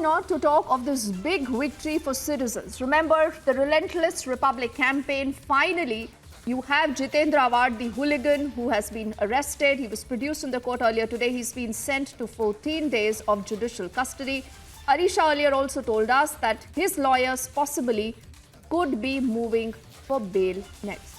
not to talk of this big victory for citizens? Remember the Relentless Republic campaign. Finally, you have Jitendra Awhad, the hooligan who has been arrested. He was produced in the court earlier today. He's been sent to 14 days of judicial custody. Alisha earlier also told us that his lawyers possibly could be moving for bail next.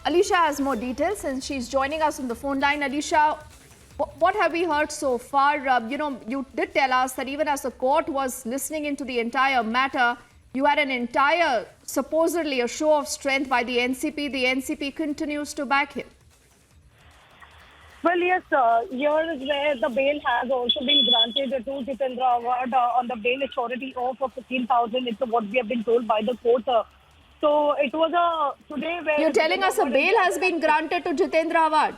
Alisha has more details and she's joining us on the phone line. Alisha, what have we heard so far? You did tell us that even as the court was listening into the entire matter, you had an entire, supposedly a show of strength by the NCP. The NCP continues to back him. Well, yes, here is where the bail has also been granted to Jitendra Awhad on the bail surety of 15,000. It's what we have been told by the court. So it was today where... You're telling us a bail has been granted to Jitendra Awhad?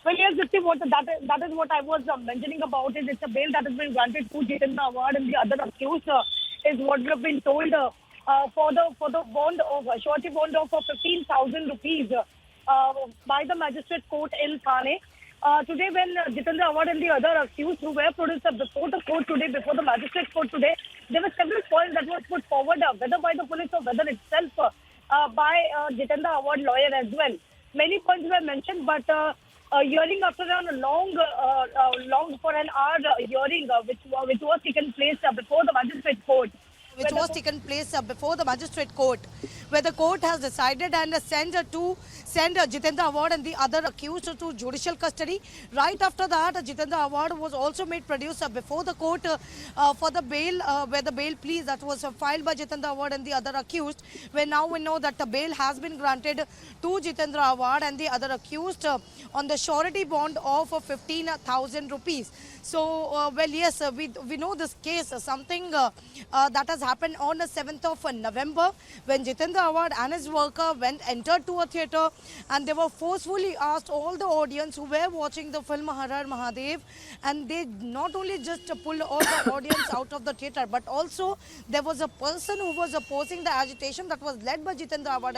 Well, yes, that is what I was mentioning about it. It's a bail that has been granted to Jitendra Awhad and the other accused is what we have been told for the bond of surety bond of 15,000 rupees by the magistrate court in Thane. Today, when Jitendra Awhad and the other accused who were produced before the court today, before the magistrate court today, there were several points that were put forward, whether by the police or whether itself by Jitendra Awhad lawyer as well. Many points were mentioned, but hearing after a long for an hour hearing, which was taken place before the magistrate court. Which was taken place before the magistrate court, where the court has decided and send Jitendra Awhad and the other accused to judicial custody. Right after that, Jitendra Awhad was also made producer before the court for the bail, where the bail plea that was filed by Jitendra Awhad and the other accused, where now we know that the bail has been granted to Jitendra Awhad and the other accused on the surety bond of 15,000 rupees. So, well, yes, we know this case, something that has happened on the 7th of November when Jitendra Awhad and his worker entered to a theatre and they were forcefully asked, all the audience who were watching the film Har Har Mahadev, and they not only just pulled all the audience out of the theatre, but also there was a person who was opposing the agitation that was led by Jitendra Awhad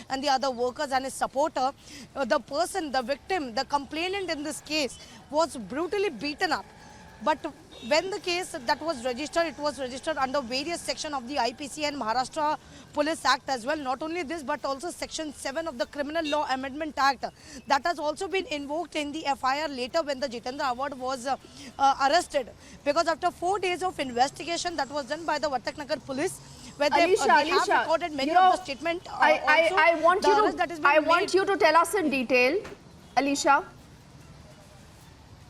and the other workers and his supporter. The person, the victim, the complainant in this case was brutally beaten up. But when the case that was registered, it was registered under various sections of the IPC and Maharashtra Police Act as well. Not only this, but also Section 7 of the Criminal Law Amendment Act. That has also been invoked in the FIR later when the Jitendra Awhad was arrested. Because after 4 days of investigation that was done by the Vartaknagar police, where they have recorded many of the statements. I want you to tell us in detail, Alisha,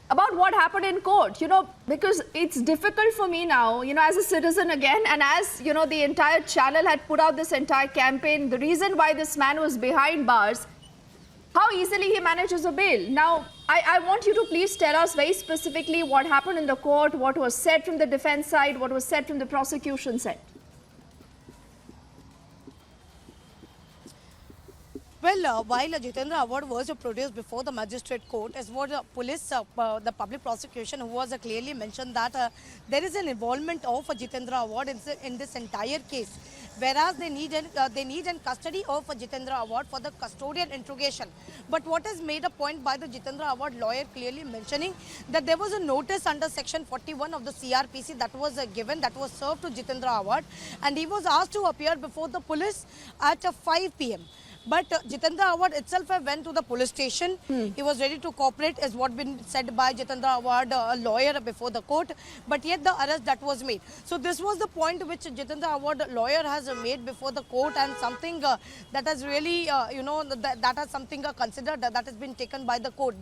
about what happened in court, because it's difficult for me now, as a citizen again, and as, the entire channel had put out this entire campaign, the reason why this man was behind bars, how easily he manages a bail. Now, I want you to please tell us very specifically what happened in the court, what was said from the defense side, what was said from the prosecution side. Well, while Jitendra Awhad was produced before the magistrate court, as what the police, the public prosecution, who was clearly mentioned that there is an involvement of Jitendra Awhad in this entire case, whereas they need in custody of Jitendra Awhad for the custodial interrogation. But what is made a point by the Jitendra Awhad lawyer clearly mentioning that there was a notice under Section 41 of the CRPC that was given, that was served to Jitendra Awhad, and he was asked to appear before the police at 5 p.m. But Jitendra Awhad itself went to the police station. He was ready to cooperate, is what been said by Jitendra Awhad, a lawyer before the court. But yet the arrest that was made. So this was the point which Jitendra Awhad lawyer has made before the court, and something that has really, that has something considered that has been taken by the court.